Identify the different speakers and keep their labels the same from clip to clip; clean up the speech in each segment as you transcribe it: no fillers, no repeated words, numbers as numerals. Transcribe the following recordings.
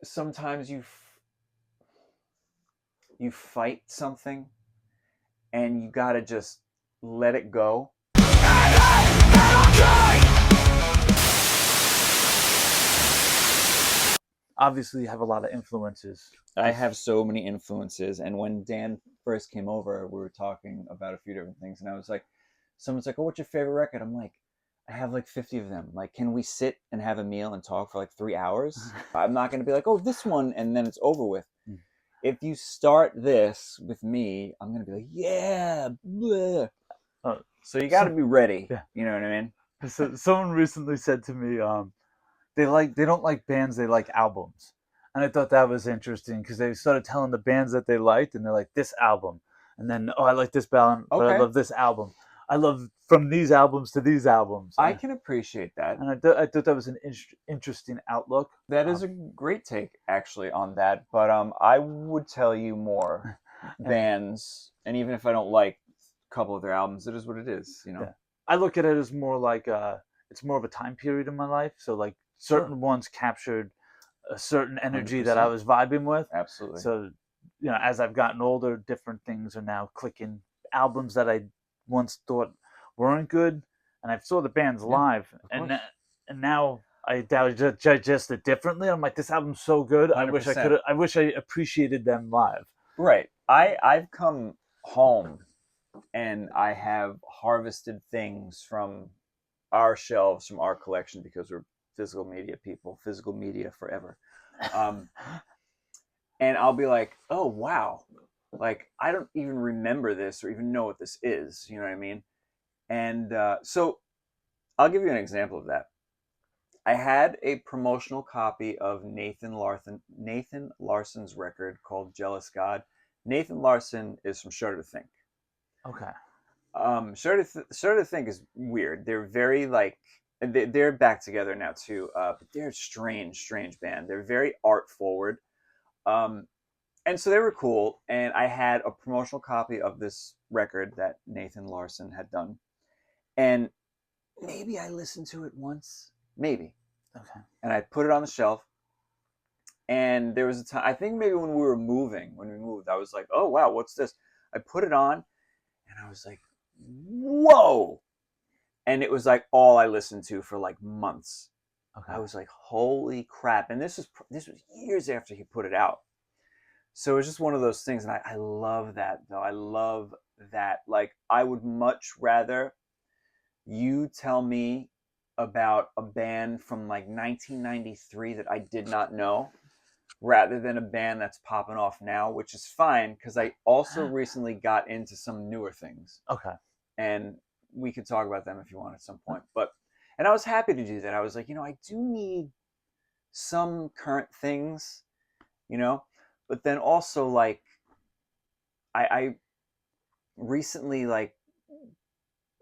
Speaker 1: sometimes you fight something and you gotta just let it go.
Speaker 2: Obviously, you have a lot of influences.
Speaker 1: I have so many influences, and when Dan first came over, we were talking about a few different things, and I was like, someone's like, "Oh, what's your favorite record?" I'm like, I have like 50 of them. Like, can we sit and have a meal and talk for like 3 hours? I'm not going to be like, "Oh, this one," and then it's over with. If you start this with me, I'm going to be like, "Yeah." So you got to be ready.
Speaker 2: Yeah.
Speaker 1: You know what I mean?
Speaker 2: So someone recently said to me, they don't like bands, they like albums. And I thought that was interesting because they started telling the bands that they liked, and they're like, this album. And then, oh, I like this band, but I love this album. I love from these albums to these albums.
Speaker 1: I can appreciate that.
Speaker 2: And I thought that was an interesting outlook.
Speaker 1: That is a great take, actually, on that. But I would tell you more bands, and even if I don't like a couple of their albums, it is what it is, you know?
Speaker 2: Yeah. I look at it as more like it's more of a time period in my life. So like certain ones captured a certain energy
Speaker 1: 100%.
Speaker 2: that I was vibing with.
Speaker 1: Absolutely.
Speaker 2: So, you know, as I've gotten older, different things are now clicking. Albums that I once thought weren't good, and I saw the bands live, and now I digest it differently. I'm like, this album's so good.
Speaker 1: 100%.
Speaker 2: I wish I appreciated them live.
Speaker 1: Right. I've come home and I have harvested things from our shelves, from our collection, because we're physical media people, physical media forever. And I'll be like, oh, wow. Like, I don't even remember this or even know what this is. You know what I mean? And so I'll give you an example of that. I had a promotional copy of Nathan Larson's record called Jealous God. Nathan Larson is from Shudder to Think.
Speaker 2: Okay.
Speaker 1: Shudder to Think is weird. They're very like, they're back together now too, but they're a strange band. They're very art forward. And so they were cool, and I had a promotional copy of this record that Nathan Larson had done. And maybe I listened to it once, maybe.
Speaker 2: Okay.
Speaker 1: And I put it on the shelf. And there was a time, I think maybe when we moved, I was like, oh, wow, what's this? I put it on, and I was like, whoa. And it was like all I listened to for like months. Okay. I was like, holy crap. And this was years after he put it out. So it was just one of those things. And I love that, though. I love that. Like, I would much rather you tell me about a band from like 1993 that I did not know, rather than a band that's popping off now, which is fine because I also recently got into some newer things.
Speaker 2: Okay.
Speaker 1: And we could talk about them if you want at some point. And I was happy to do that. I was like, I do need some current things, but then also like I recently, like,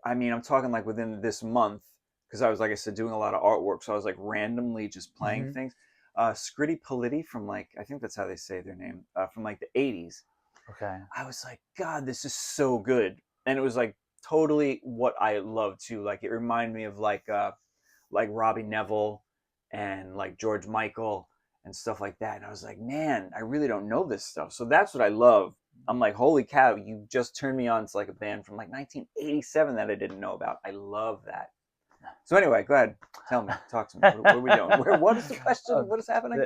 Speaker 1: I mean, I'm talking like within this month, because I was, like I said, doing a lot of artwork. So I was like randomly just playing things. Scritti Politti from like, I think that's how they say their name, from like the 80s.
Speaker 2: Okay.
Speaker 1: I was like, God, this is so good. And it was like totally what I love too. Like, it reminded me of like Robbie Neville and like George Michael and stuff like that. And I was like, man, I really don't know this stuff. So that's what I love. I'm like, holy cow, you just turned me on to like a band from like 1987 that I didn't know about. I love that. So anyway, go ahead. Tell me. Talk to me. What are we doing? What is the question? What is happening?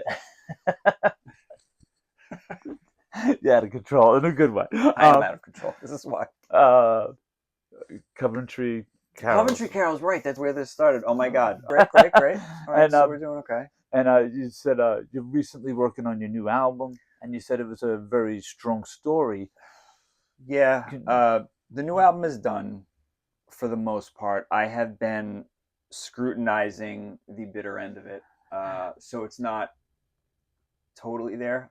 Speaker 2: You're out of control in a good way.
Speaker 1: I am out of control. This is why.
Speaker 2: Coventry Carols.
Speaker 1: Coventry Carols, right. That's where this started. Oh, my God. Great. All right, and, so we're doing okay.
Speaker 2: And you said you're recently working on your new album, and you said it was a very strong story.
Speaker 1: Yeah. The new album is done for the most part. I have been scrutinizing the bitter end of it. So it's not totally there.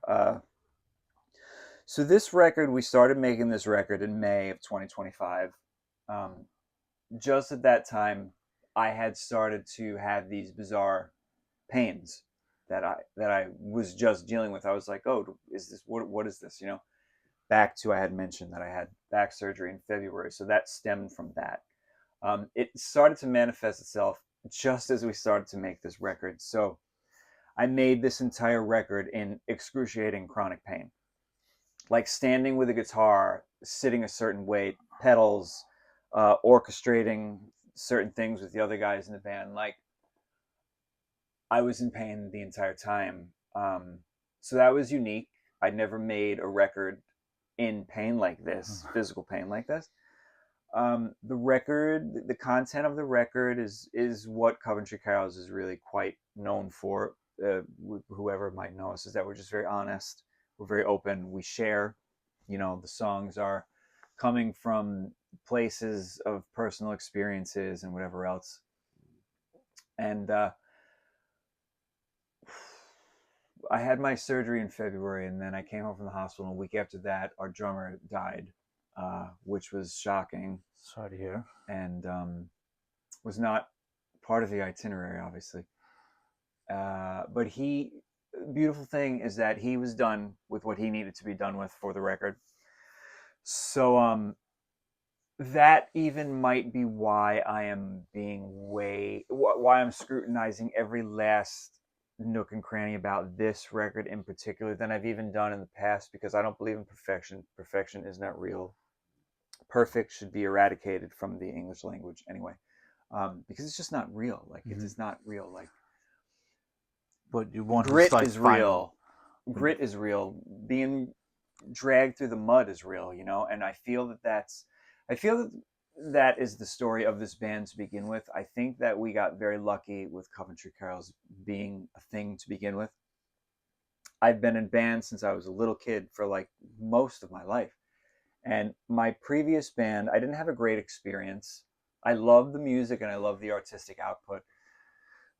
Speaker 1: So this record, we started making this record in May of 2025. Just at that time, I had started to have these bizarre pains that I was just dealing with. I was like, oh, is this, what is this? Back to, I had mentioned that I had back surgery in February. So that stemmed from that. It started to manifest itself just as we started to make this record. So I made this entire record in excruciating chronic pain, like standing with a guitar, sitting a certain way, pedals, orchestrating certain things with the other guys in the band. Like I was in pain the entire time. So that was unique. I'd never made a record in pain like this, physical pain like this. The record, the content of the record is what Coventry Carols is really quite known for. Whoever might know us is that we're just very honest. We're very open. We share. You know, the songs are coming from places of personal experiences and whatever else. And I had my surgery in February, and then I came home from the hospital. And a week after that, our drummer died, which was shocking.
Speaker 2: Sorry to hear.
Speaker 1: And was not part of the itinerary, obviously. But beautiful thing is that he was done with what he needed to be done with for the record. So that even might be why I am why I'm scrutinizing every last nook and cranny about this record in particular than I've even done in the past, because I don't believe in perfection. Perfection is not real. Perfect should be eradicated from the English language anyway, because it's just not real. Like it is not real. Like,
Speaker 2: but you want
Speaker 1: grit
Speaker 2: like
Speaker 1: is real. Grit is real. Being dragged through the mud is real, you know. And I feel that is the story of this band to begin with. I think that we got very lucky with Coventry Carols being a thing to begin with. I've been in bands since I was a little kid for like most of my life. And my previous band, I didn't have a great experience. I love the music and I love the artistic output.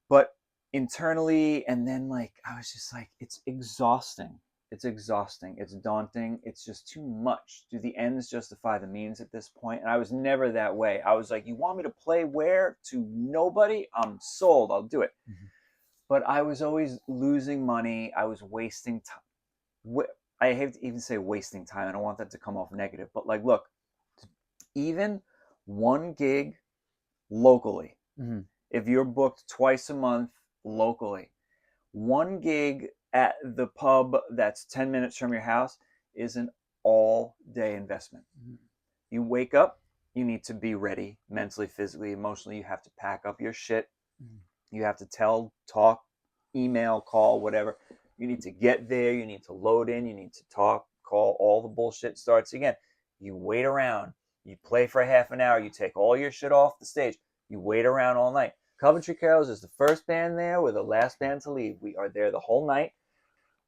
Speaker 1: But internally, and then like, I was just like, it's exhausting. It's exhausting. It's daunting. It's just too much. Do the ends justify the means at this point? And I was never that way. I was like, you want me to play where? To nobody? I'm sold. I'll do it. Mm-hmm. But I was always losing money. I was wasting time. I hate to even say wasting time. I don't want that to come off negative. But like, look, even one gig locally, mm-hmm. if you're booked twice a month locally, one gig at the pub that's 10 minutes from your house is an all-day investment. Mm-hmm. You wake up, you need to be ready mentally, physically, emotionally. You have to pack up your shit. Mm-hmm. You have to talk, email, call, whatever. You need to get there. You need to load in. You need to talk, call. All the bullshit starts again. You wait around. You play for a half an hour. You take all your shit off the stage. You wait around all night. Coventry Carols is the first band there. We're the last band to leave. We are there the whole night.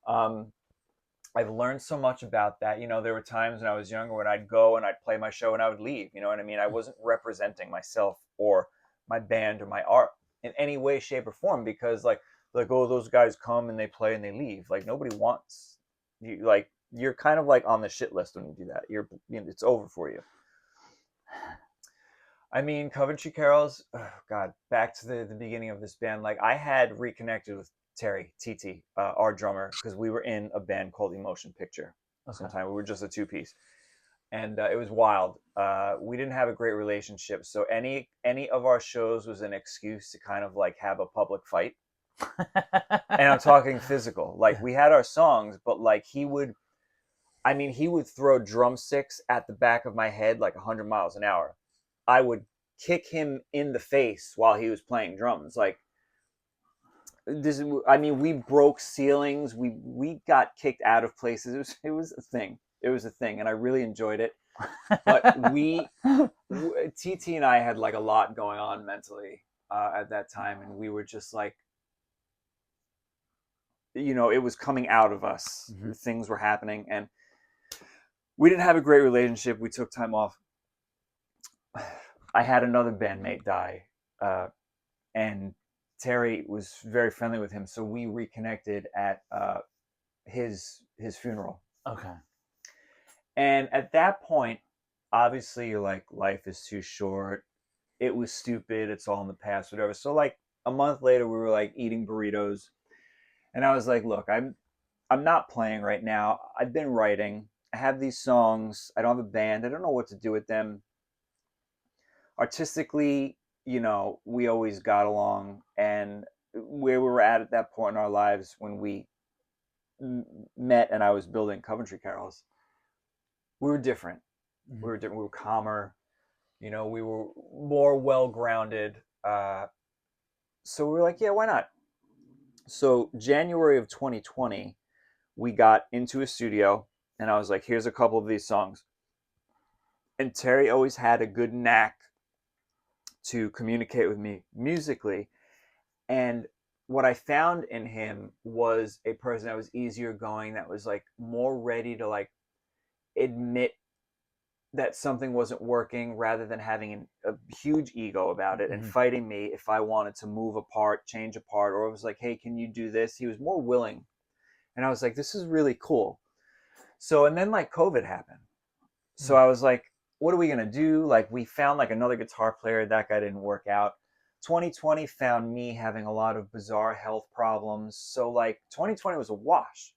Speaker 1: I've learned so much about that. You know, there were times when I was younger when I'd go and I'd play my show and I would leave. You know what I mean? I wasn't representing myself or my band or my art in any way, shape, or form, because like, oh, those guys come and they play and they leave. Like, nobody wants you. Like, you're kind of like on the shit list when you do that. It's over for you. I mean, Coventry Carols, oh God, back to the beginning of this band. Like, I had reconnected with Terry, TT, our drummer, because we were in a band called Emotion Picture. Okay. Sometime we were just a two-piece. And it was wild. We didn't have a great relationship. So any of our shows was an excuse to kind of like have a public fight. And I'm talking physical. Like, we had our songs, but like he would throw drumsticks at the back of my head like 100 miles an hour. I would kick him in the face while he was playing drums. Like, we broke ceilings. We got kicked out of places. It was a thing. It was a thing, and I really enjoyed it. But TT and I had like a lot going on mentally at that time, and we were just like, you know, it was coming out of us. Mm-hmm. Things were happening, and we didn't have a great relationship. We took time off. I had another bandmate die, and Terry was very friendly with him, so we reconnected at his funeral.
Speaker 2: Okay.
Speaker 1: And at that point, obviously, you're like, life is too short. It was stupid. It's all in the past, whatever. So like a month later, we were like eating burritos, and I was like, look, I'm not playing right now. I've been writing. I have these songs. I don't have a band. I don't know what to do with them. Artistically, you know, we always got along, and where we were at that point in our lives when we met and I was building Coventry Carols, we were different.
Speaker 2: Mm-hmm.
Speaker 1: We were different. We were calmer. You know, we were more well grounded. So we were like, yeah, why not? So January of 2020, we got into a studio, and I was like, here's a couple of these songs. And Terry always had a good knack to communicate with me musically. And what I found in him was a person that was easier going, that was like more ready to like admit that something wasn't working rather than having a huge ego about it and
Speaker 2: Mm-hmm.
Speaker 1: fighting me if I wanted to move a part, change a part, or it was like, hey, can you do this? He was more willing. And I was like, this is really cool. So, and then like COVID happened. So I was like, what are we going to do? Like, we found like another guitar player. That guy didn't work out. 2020 found me having a lot of bizarre health problems. So like 2020 was a wash.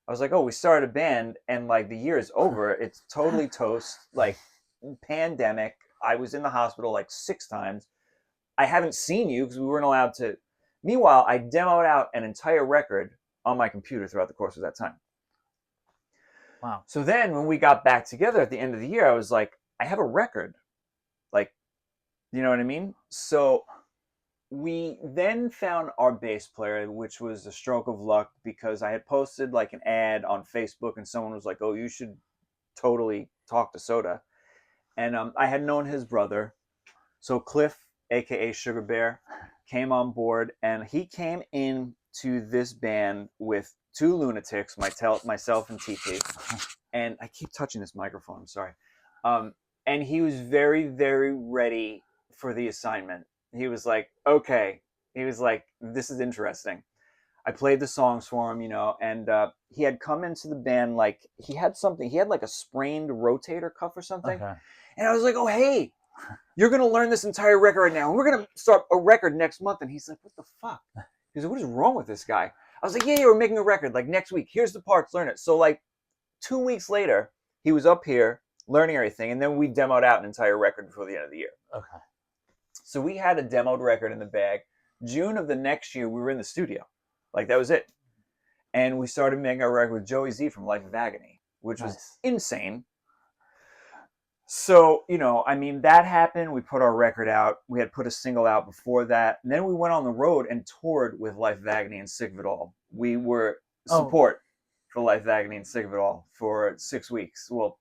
Speaker 1: I was like, oh, we started a band and like the year is over. It's totally toast. Like, pandemic. I was in the hospital like 6 times. I haven't seen you because we weren't allowed to. Meanwhile, I demoed out an entire record on my computer throughout the course of that time.
Speaker 2: Wow.
Speaker 1: So then when we got back together at the end of the year, I was like, I have a record. Like, you know what I mean? So we then found our bass player, which was a stroke of luck because I had posted like an ad on Facebook and someone was like, oh, you should totally talk to Soda. And I had known his brother. So Cliff, aka Sugar Bear, came on board and he came into this band with 2 lunatics, myself and TT. And I keep touching this microphone, I'm sorry. And he was very, very ready for the assignment. He was like, okay. He was like, this is interesting. I played the songs for him, you know, and he had come into the band like he had like a sprained rotator cuff or something.
Speaker 2: Okay.
Speaker 1: And I was like, oh, hey, you're going to learn this entire record right now. And we're going to start a record next month. And he's like, what the fuck? He's like, what is wrong with this guy? I was like, yeah, we're making a record like next week. Here's the parts, learn it. So like 2 weeks later, he was up here learning everything. And then we demoed out an entire record before the end of the year.
Speaker 2: Okay.
Speaker 1: So we had a demoed record in the bag. June of the next year, we were in the studio. Like, that was it. And we started making our record with Joey Z from Life of Agony, which was insane. So, you know, I mean, that happened. We put our record out. We had put a single out before that. And then we went on the road and toured with Life of Agony and Sick of It All. We were support for Life of Agony and Sick of It All for 6 weeks. Well,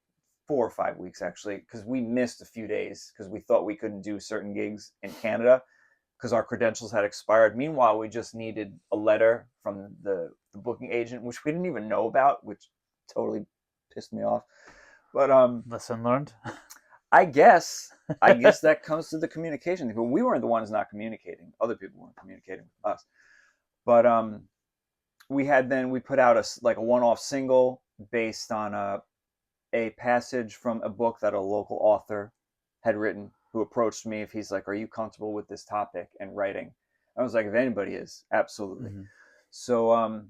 Speaker 1: 4 or 5 weeks, actually, because we missed a few days because we thought we couldn't do certain gigs in Canada because our credentials had expired. Meanwhile, we just needed a letter from the booking agent, which we didn't even know about, which totally pissed me off. But
Speaker 2: lesson learned.
Speaker 1: I guess that comes to the communication. But we weren't the ones not communicating. Other people weren't communicating with us. But we put out a one-off single based on a passage from a book that a local author had written, who approached me if he's like, are you comfortable with this topic and writing? I was like, if anybody is, absolutely. Mm-hmm. So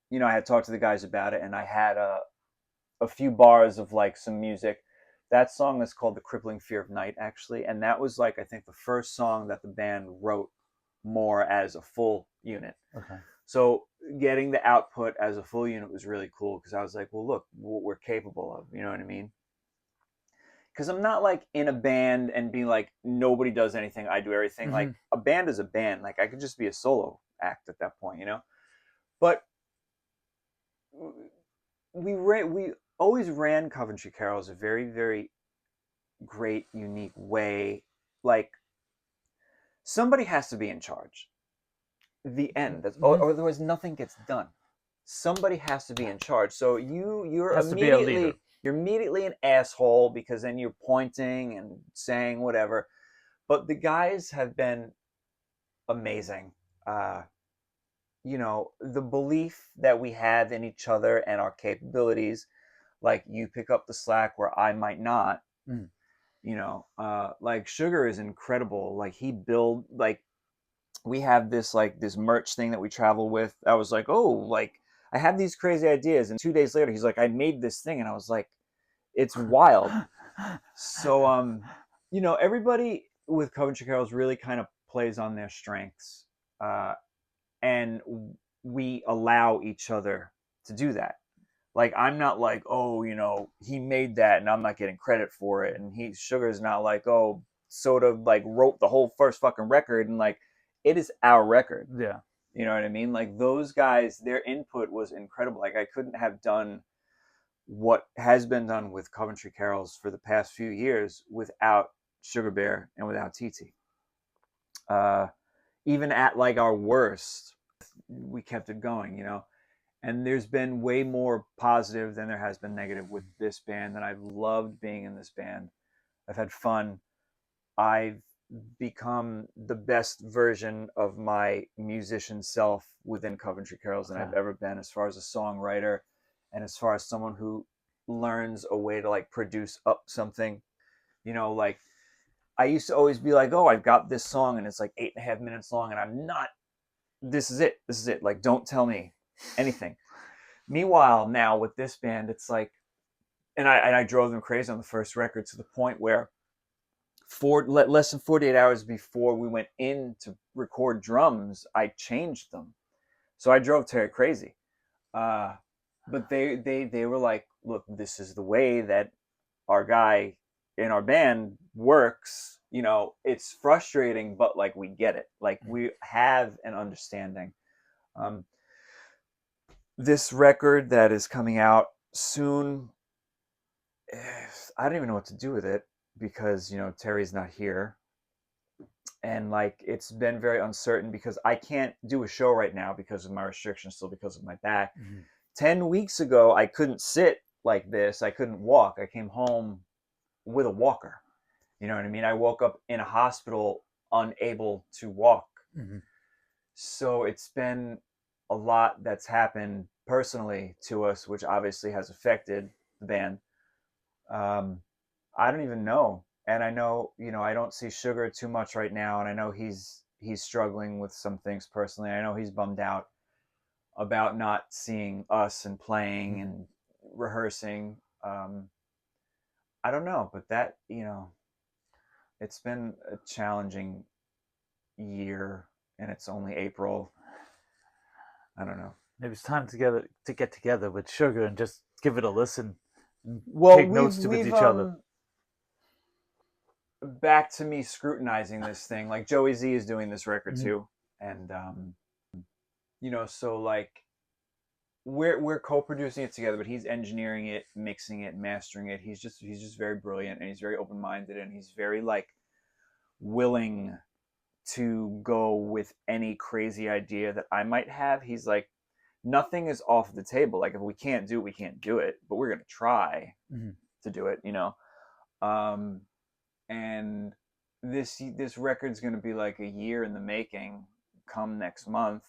Speaker 1: you know, I had talked to the guys about it, and I had a few bars of like some music. That song is called The Crippling Fear of Night, actually, and that was like, I think, the first song that the band wrote more as a full unit.
Speaker 2: Okay.
Speaker 1: So getting the output as a full unit was really cool because I was like, well, look what we're capable of. You know what I mean? Because I'm not like in a band and being like, nobody does anything, I do everything. Mm-hmm. Like, a band is a band. Like, I could just be a solo act at that point, you know? But we always ran Coventry Carols a very, very great, unique way. Like, somebody has to be in charge. The end. That's, mm-hmm. or otherwise nothing gets done. Somebody has to be in charge. So you're immediately an asshole because then you're pointing and saying whatever. But the guys have been amazing. You know, the belief that we have in each other and our capabilities, like you pick up the slack where I might not. Mm. You know, like Sugar is incredible. Like we have this merch thing that we travel with. I was like, oh, like I have these crazy ideas. And 2 days later, he's like, I made this thing. And I was like, it's wild. So, you know, everybody with Coventry Carols really kind of plays on their strengths. uh, and we allow each other to do that. Like, I'm not like, oh, he made that and I'm not getting credit for it, and Sugar's not like, oh, Soda like wrote the whole first fucking record, and like, it is our record.
Speaker 2: Yeah.
Speaker 1: You know what I mean? Like, those guys, their input was incredible. Like, I couldn't have done what has been done with Coventry Carols for the past few years without Sugar Bear and without TT. Even at like our worst, we kept it going. And there's been way more positive than there has been negative with this band, and I've loved being in this band. I've had fun. I've become the best version of my musician self within Coventry Carols than I've ever been, as far as a songwriter and as far as someone who learns a way to like produce up something. Like, I used to always be like, oh, I've got this song and it's like 8.5 minutes long, and I'm not, this is it. Like, don't tell me anything. Meanwhile, now with this band, it's like, and I drove them crazy on the first record, to the point where less than 48 hours before we went in to record drums, I changed them. So I drove Terry crazy. But they were like, look, this is the way that our guy in our band works. It's frustrating, but like, we get it. Like, we have an understanding. This record that is coming out soon, I don't even know what to do with it, because Terry's not here, and like, it's been very uncertain because I can't do a show right now because of my restrictions, still because of my back. 10 weeks ago, I couldn't sit like this. I couldn't walk. I came home with a walker. You know what I mean? I woke up in a hospital unable to walk. So it's been a lot that's happened personally to us, which obviously has affected the band. I don't even know. And I know, I don't see Sugar too much right now, and I know he's struggling with some things personally. I know he's bummed out about not seeing us and playing and rehearsing. I don't know, but that, it's been a challenging year, and it's only April. I don't know.
Speaker 2: Maybe it's time to get together with Sugar and just give it a listen and take notes with each other.
Speaker 1: Back to me scrutinizing this thing. Like, Joey Z is doing this record too, and so like, we're co-producing it together, but he's engineering it, mixing it, mastering it. He's just very brilliant, and he's very open-minded, and he's very like willing to go with any crazy idea that I might have. He's like, nothing is off the table. Like, if we can't do it, we can't do it, but we're gonna try to do it. And this record's gonna be like a year in the making. Come next month,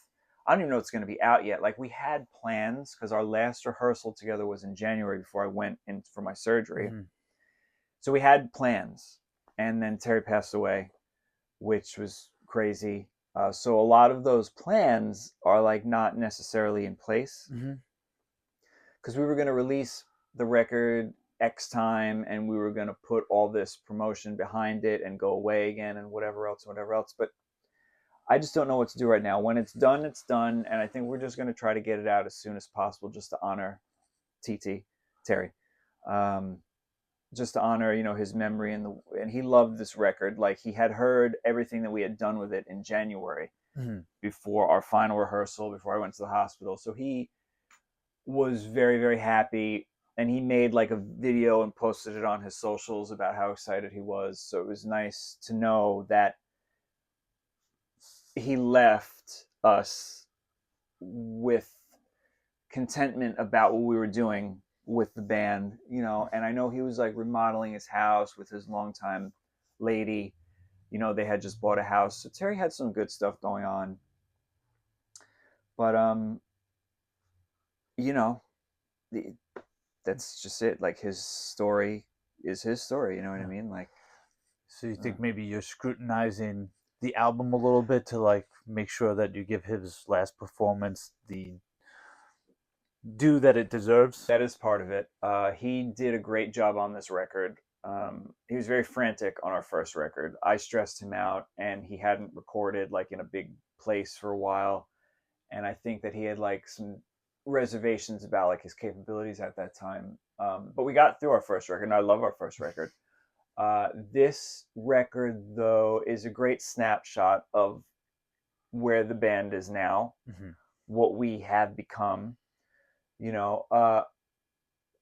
Speaker 1: I don't even know it's going to be out yet. Like, we had plans, because our last rehearsal together was in January before I went in for my surgery. So we had plans, and then Terry passed away, which was crazy. So a lot of those plans are like not necessarily in place, because we were going to release the record X time, and we were going to put all this promotion behind it and go away again and whatever else. But I just don't know what to do right now. When it's done, it's done. And I think we're just going to try to get it out as soon as possible, just to honor Terry. Just to honor, his memory. And he loved this record. Like, he had heard everything that we had done with it in January before our final rehearsal, before I went to the hospital. So he was very, very happy. And he made like a video and posted it on his socials about how excited he was. So it was nice to know that he left us with contentment about what we were doing with the band, and I know he was like remodeling his house with his longtime lady. They had just bought a house. So Terry had some good stuff going on. But that's just it. Like, his story is his story, you know what I mean? Like,
Speaker 2: so you think maybe you're scrutinizing the album a little bit to like make sure that you give his last performance the due that it deserves?
Speaker 1: That is part of it. He did a great job on this record. He was very frantic on our first record. I stressed him out, and he hadn't recorded like in a big place for a while, and I think that he had like some reservations about like his capabilities at that time. But we got through our first record, and I love our first record. This record, though, is a great snapshot of where the band is now, what we have become. You know,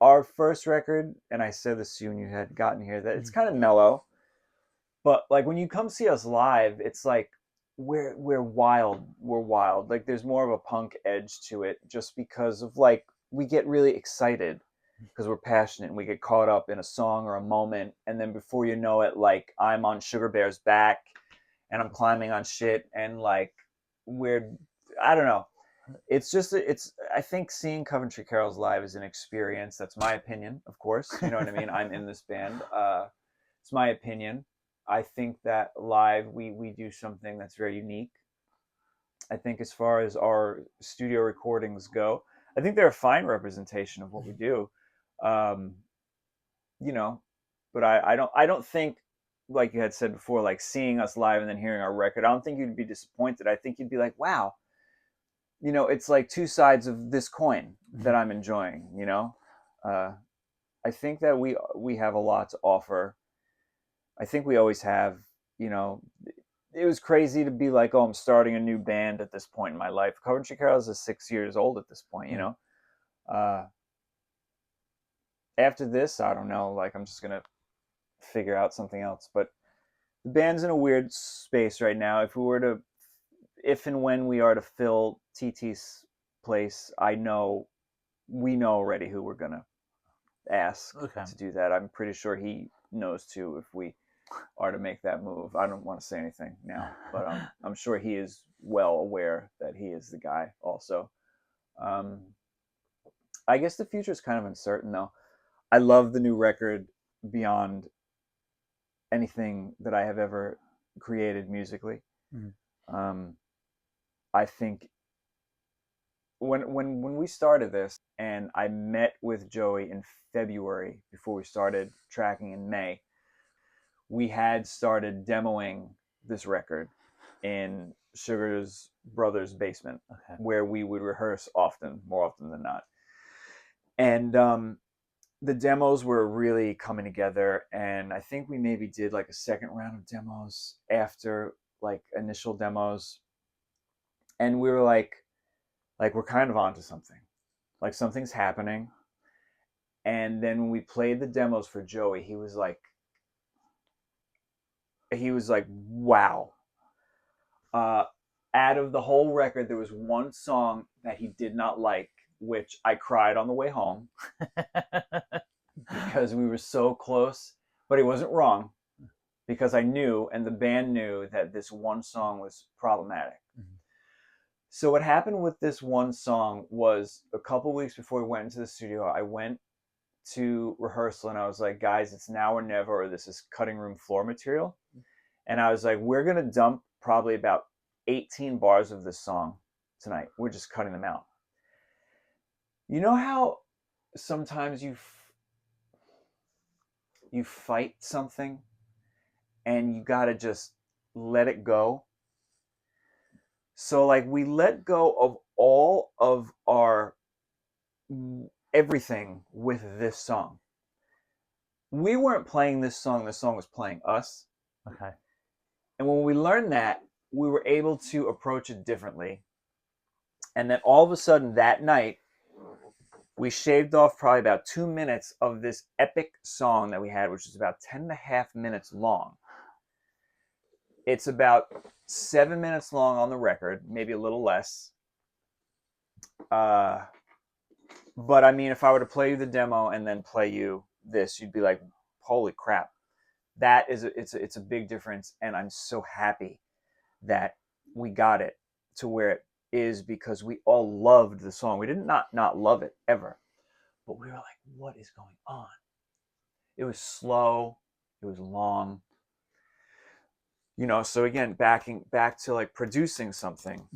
Speaker 1: our first record, and I said this to you when you had gotten here, that it's kind of mellow, but like when you come see us live, it's like we're wild. We're wild. Like there's more of a punk edge to it, just because of like we get really excited because we're passionate and we get caught up in a song or a moment, and then before you know it, like I'm on Sugar Bear's back and I'm climbing on shit, and like we're, I don't know. It's just, it's, I think seeing Coventry Carols live is an experience. That's my opinion, of course. You know what I mean? I'm in this band. It's my opinion. I think that live we do something that's very unique. I think as far as our studio recordings go, I think they're a fine representation of what we do. Um, you know, but I don't think, like you had said before, like seeing us live and then hearing our record, I don't think you'd be disappointed. I think you'd be like, wow, you know, it's like two sides of this coin that I'm enjoying, you know? I think that we have a lot to offer. I think we always have, you know. It was crazy to be like, oh, I'm starting a new band at this point in my life. Coventry Carols is 6 years old at this point, you know? After this, I don't know, like I'm just going to figure out something else. But the band's in a weird space right now. If and when we are to fill TT's place, we know already who we're going to ask to do that. I'm pretty sure he knows too if we are to make that move. I don't want to say anything now, but I'm sure he is well aware that he is the guy also. I guess the future is kind of uncertain though. I love the new record beyond anything that I have ever created musically. I think when we started this, and I met with Joey in February before we started tracking in May, we had started demoing this record in Sugar's brother's basement, where we would rehearse more often than not. And the demos were really coming together, and I think we maybe did like a second round of demos after like initial demos, and we were like we're kind of onto something, like something's happening. And then when we played the demos for Joey, he was like wow. Out of the whole record, there was one song that he did not like, which I cried on the way home because we were so close. But he wasn't wrong, because I knew, and the band knew, that this one song was problematic. So what happened with this one song was, a couple weeks before we went into the studio, I went to rehearsal and I was like, guys, it's now or never, or this is cutting room floor material. And I was like, we're going to dump probably about 18 bars of this song tonight. We're just cutting them out. You know how sometimes you fight something and you got to just let it go? So like we let go of all of our everything with this song. We weren't playing this song was playing us.
Speaker 2: Okay.
Speaker 1: And when we learned that, we were able to approach it differently. And then all of a sudden that night, we shaved off probably about 2 minutes of this epic song that we had, which is about 10.5 minutes long. It's about 7 minutes long on the record, maybe a little less. But I mean, if I were to play you the demo and then play you this, you'd be like, holy crap. That is, it's a big difference. And I'm so happy that we got it to where it is, because we all loved the song. We did not love it ever, but we were like, what is going on? It was slow. It was long. You know, so again, back to like producing something.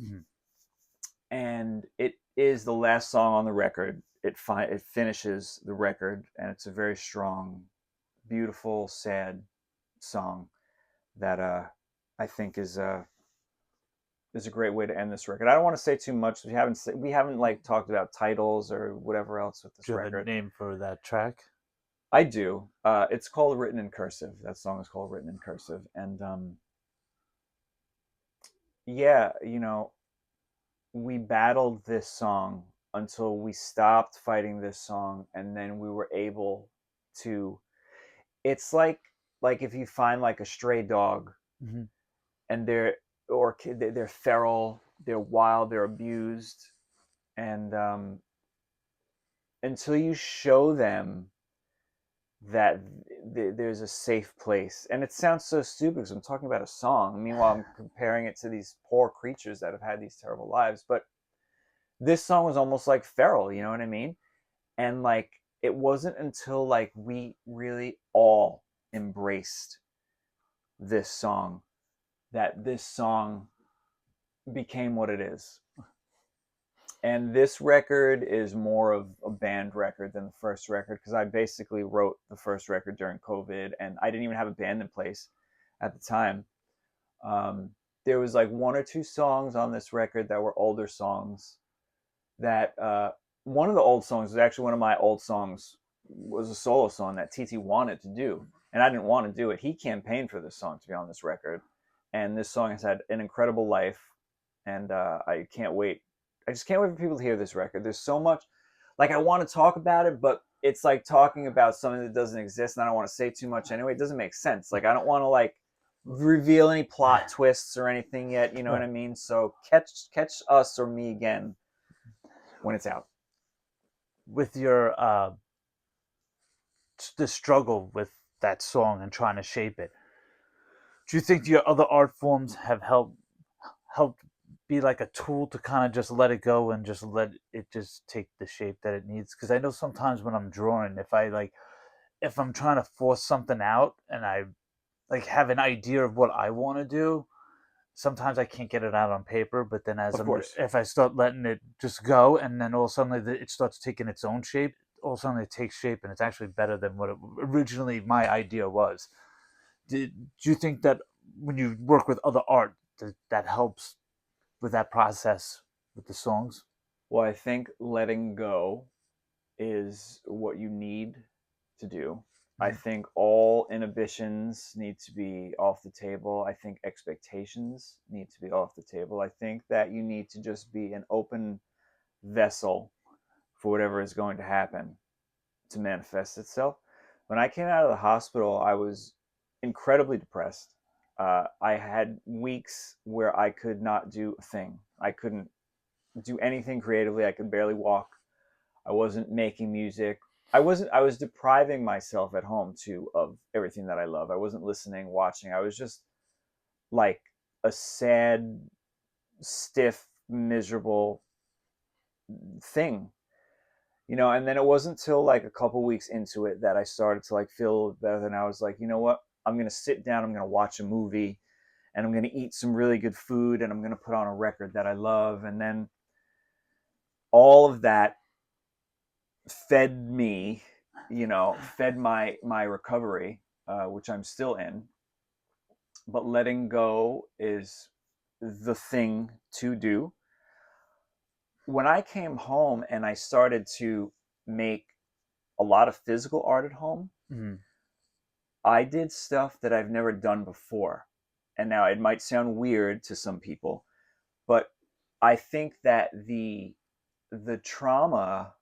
Speaker 1: And it is the last song on the record. It finishes the record, and it's a very strong, beautiful, sad song that I think is is a great way to end this record. I don't want to say too much. We haven't like talked about titles or whatever else with this
Speaker 2: Do you have a
Speaker 1: record.
Speaker 2: name for that track?
Speaker 1: I do. It's called Written in Cursive. That song is called Written in Cursive. And yeah, we battled this song until we stopped fighting this song, and then we were able to. It's like if you find like a stray dog,
Speaker 2: Mm-hmm.
Speaker 1: and they're feral, they're wild, they're abused, and until you show them that there's a safe place. And it sounds so stupid because I'm talking about a song. Meanwhile, I'm comparing it to these poor creatures that have had these terrible lives. But this song was almost like feral, you know what I mean? And like, it wasn't until like we really all embraced this song that this song became what it is. And this record is more of a band record than the first record, because I basically wrote the first record during COVID, and I didn't even have a band in place at the time. Um, there was like one or two songs on this record that were older songs. That one of the old songs was actually one of my old songs. Was a solo song that TT wanted to do, and I didn't want to do it. He campaigned for this song to be on this record, and this song has had an incredible life, and I can't wait. I just can't wait for people to hear this record. There's so much, like, I want to talk about it, but it's like talking about something that doesn't exist, and I don't want to say too much anyway. It doesn't make sense. Like, I don't want to like reveal any plot twists or anything yet. You know what I mean? So catch us or me again when it's out.
Speaker 2: With your the struggle with that song and trying to shape it, do you think your other art forms have helped be like a tool to kind of just let it go and just let it just take the shape that it needs? Because I know sometimes when I'm drawing, if I'm trying to force something out and I like have an idea of what I want to do, sometimes I can't get it out on paper. But then
Speaker 1: Of course.
Speaker 2: if I start letting it just go, and then all of a sudden it starts taking its own shape, all of a sudden it takes shape, and it's actually better than what originally my idea was. Do you think that when you work with other art, that helps with that process with the songs?
Speaker 1: Well, I think letting go is what you need to do. I
Speaker 2: Mm-hmm.
Speaker 1: think all inhibitions need to be off the table. I think expectations need to be off the table. I think that you need to just be an open vessel for whatever is going to happen to manifest itself. When I came out of the hospital, I was incredibly depressed. I had weeks where I could not do a thing. I couldn't do anything creatively. I could barely walk. I wasn't making music. I was depriving myself at home too of everything that I love. I wasn't listening, watching. I was just like a sad, stiff, miserable thing. And then it wasn't until like a couple weeks into it that I started to like feel better. And I was like, you know what? I'm going to sit down, I'm going to watch a movie, and I'm going to eat some really good food, and I'm going to put on a record that I love. And then all of that fed me, fed my recovery, which I'm still in. But letting go is the thing to do. When I came home and I started to make a lot of physical art at home,
Speaker 2: Mm-hmm.
Speaker 1: I did stuff that I've never done before. And now it might sound weird to some people, but I think that the trauma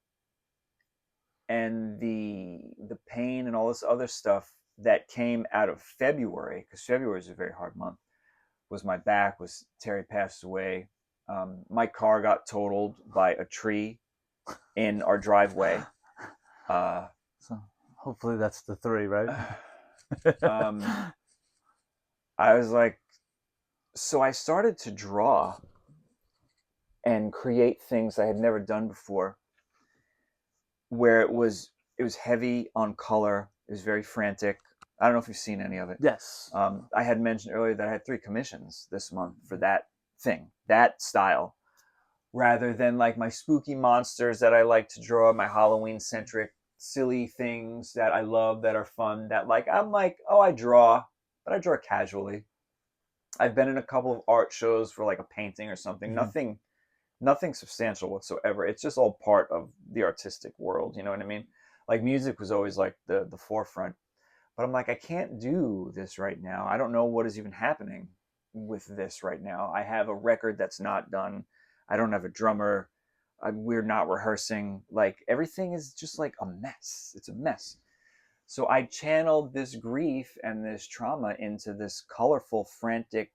Speaker 1: and the pain and all this other stuff that came out of February, because February is a very hard month, was my back, was Terry passed away. My car got totaled by a tree in our driveway.
Speaker 2: So hopefully that's the three, right?
Speaker 1: I was like, so I started to draw and create things I had never done before, where it was heavy on color. It was very frantic. I don't know if you've seen any of it.
Speaker 2: Yes.
Speaker 1: I had mentioned earlier that I had 3 commissions this month for that thing, that style, rather than like my spooky monsters that I like to draw, my Halloween centric silly things that I love, that are fun, that like I'm like, oh, I draw, but I draw casually. I've been in a couple of art shows for like a painting or something.
Speaker 2: Mm-hmm.
Speaker 1: Nothing substantial whatsoever. It's just all part of the artistic world. You know what I mean? Like music was always like the forefront. But I'm like, I can't do this right now. I don't know what is even happening with this right now. I have a record that's not done. I don't have a drummer. We're not rehearsing. Like everything is just like a mess. It's a mess. So I channeled this grief and this trauma into this colorful, frantic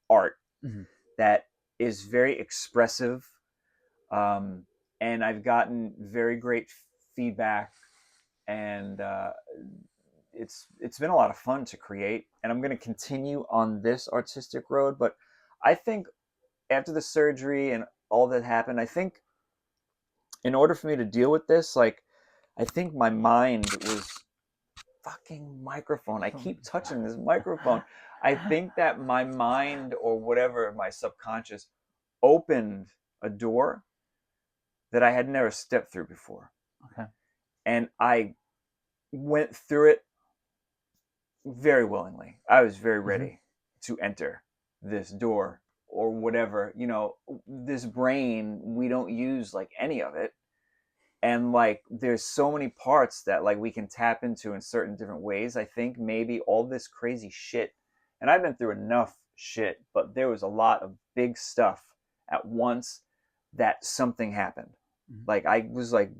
Speaker 1: art
Speaker 2: Mm-hmm.
Speaker 1: that is very expressive. Um, and I've gotten very great feedback, and it's been a lot of fun to create. And I'm going to continue on this artistic road. But I think after the surgery and all that happened, I think in order for me to deal with this, like I think my mind was fucking microphone. I keep touching this microphone. I think that my mind or whatever, my subconscious, opened a door that I had never stepped through before.
Speaker 2: Okay.
Speaker 1: And I went through it very willingly. I was very
Speaker 2: Mm-hmm.
Speaker 1: ready to enter this door or whatever. You know, this brain, we don't use like any of it. And like there's so many parts that like we can tap into in certain different ways. I think maybe all this crazy shit, and I've been through enough shit, but there was a lot of big stuff at once that something happened.
Speaker 2: Mm-hmm.
Speaker 1: Like I was like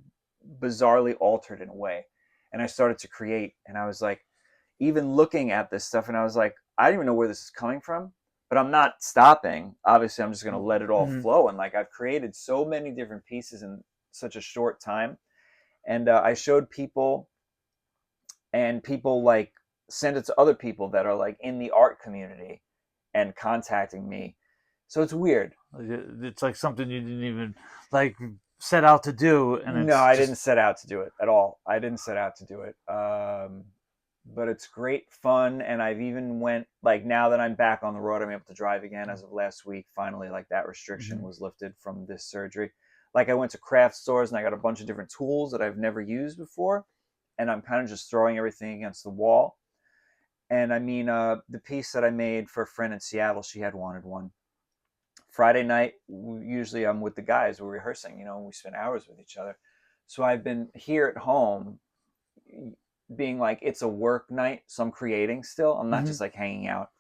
Speaker 1: bizarrely altered in a way, and I started to create, and I was like even looking at this stuff, and I was like, I don't even know where this is coming from, but I'm not stopping. Obviously I'm just going to let it all
Speaker 2: Mm-hmm.
Speaker 1: flow. And like I've created so many different pieces in such a short time. And I showed people, and people like send it to other people that are like in the art community and contacting me. So it's weird.
Speaker 2: It's like something you didn't even like set out to do, and
Speaker 1: No,
Speaker 2: it's
Speaker 1: I didn't
Speaker 2: just
Speaker 1: set out to do it at all. I didn't set out to do it. But it's great fun, and I've even went like now that I'm back on the road, I'm able to drive again as of last week. Finally, like that restriction
Speaker 2: mm-hmm.
Speaker 1: was lifted from this surgery. Like I went to craft stores and I got a bunch of different tools that I've never used before, and I'm kind of just throwing everything against the wall. And I mean, the piece that I made for a friend in Seattle, she had wanted one. Friday night, usually I'm with the guys, we're rehearsing, you know, and we spend hours with each other. So I've been here at home being like, it's a work night, so I'm creating still. I'm not
Speaker 2: Mm-hmm.
Speaker 1: just like hanging out.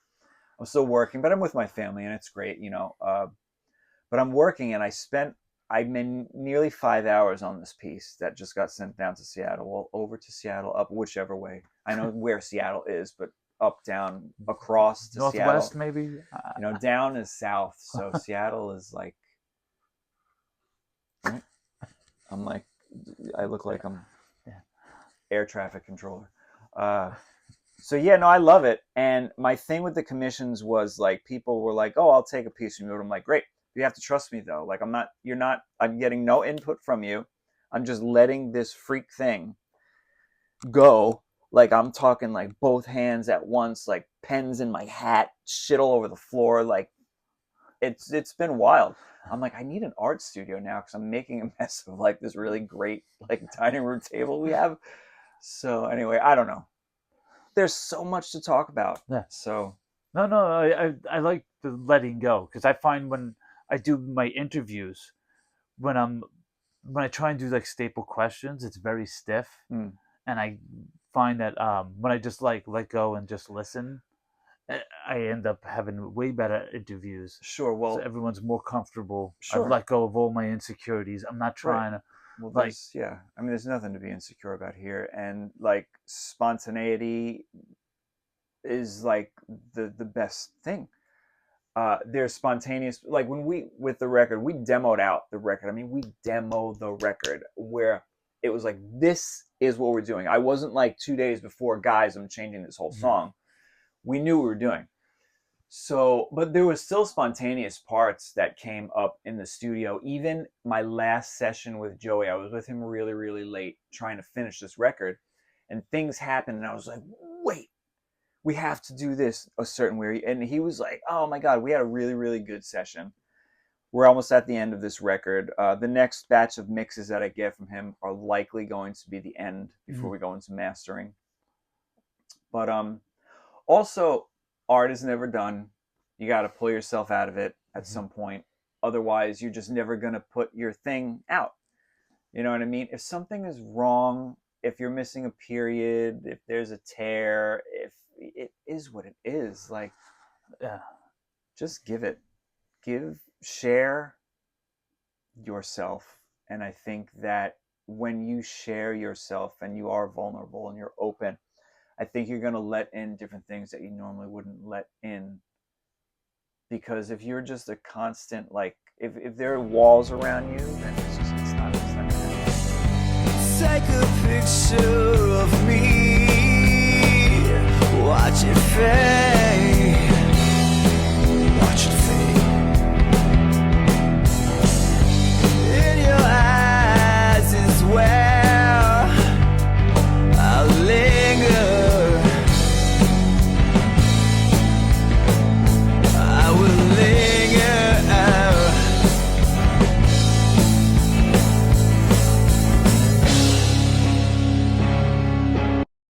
Speaker 1: I'm still working, but I'm with my family and it's great, you know. But I'm working, and I've been nearly 5 hours on this piece that just got sent down to Seattle. Well, over to Seattle, up whichever way. I know where Seattle is, but up, down, across to
Speaker 2: Northwest
Speaker 1: Seattle.
Speaker 2: maybe.
Speaker 1: You know, down is south, so Seattle is like. I'm like, I look like I'm air traffic controller. So yeah, no, I love it. And my thing with the commissions was like people were like, "Oh, I'll take a piece from you." And I'm like, "Great, you have to trust me though. Like I'm not, you're not. I'm getting no input from you. I'm just letting this freak thing go. Like I'm talking like both hands at once, like pens in my hat, shit all over the floor. Like it's been wild. I'm like, I need an art studio now because I'm making a mess of like this really great like dining room table we have. So anyway, I don't know. There's so much to talk about.
Speaker 2: Yeah.
Speaker 1: So
Speaker 2: No. I like the letting go, because I find when I do my interviews, when I'm when I try and do like staple questions, it's very stiff,
Speaker 1: mm,
Speaker 2: and I find that when I just like let go and just listen, I end up having way better interviews.
Speaker 1: sure.
Speaker 2: So
Speaker 1: Well,
Speaker 2: everyone's more comfortable. I've
Speaker 1: sure.
Speaker 2: let go of all my insecurities. I'm not
Speaker 1: Right.
Speaker 2: trying to
Speaker 1: Well,
Speaker 2: like.
Speaker 1: there's yeah. I mean, there's nothing to be insecure about here, and like spontaneity is like the best thing. There's spontaneous, like when we with the record, we demoed out the record. I mean, we demoed the record where it was like, this is what we're doing. I wasn't like 2 days before, guys, I'm changing this whole
Speaker 2: Mhm.
Speaker 1: song. We knew what we were doing. So, but there was still spontaneous parts that came up in the studio. Even my last session with Joey, I was with him really, really late trying to finish this record, and things happened, and I was like, wait, we have to do this a certain way. And he was like, oh my God, we had a really, really good session. We're almost at the end of this record. The next batch of mixes that I get from him are likely going to be the end before
Speaker 2: Mhm.
Speaker 1: we go into mastering. But also, art is never done. You got to pull yourself out of it at some point. Otherwise, you're just never going to put your thing out. You know what I mean? If something is wrong, if you're missing a period, if there's a tear, if it is what it is, like,
Speaker 2: Yeah.
Speaker 1: just share yourself. And I think that when you share yourself and you are vulnerable and you're open, I think you're going to let in different things that you normally wouldn't let in. Because if you're just a constant, like, if there are walls around you, then it's not gonna happen.
Speaker 3: Take a picture of me, watch it fade.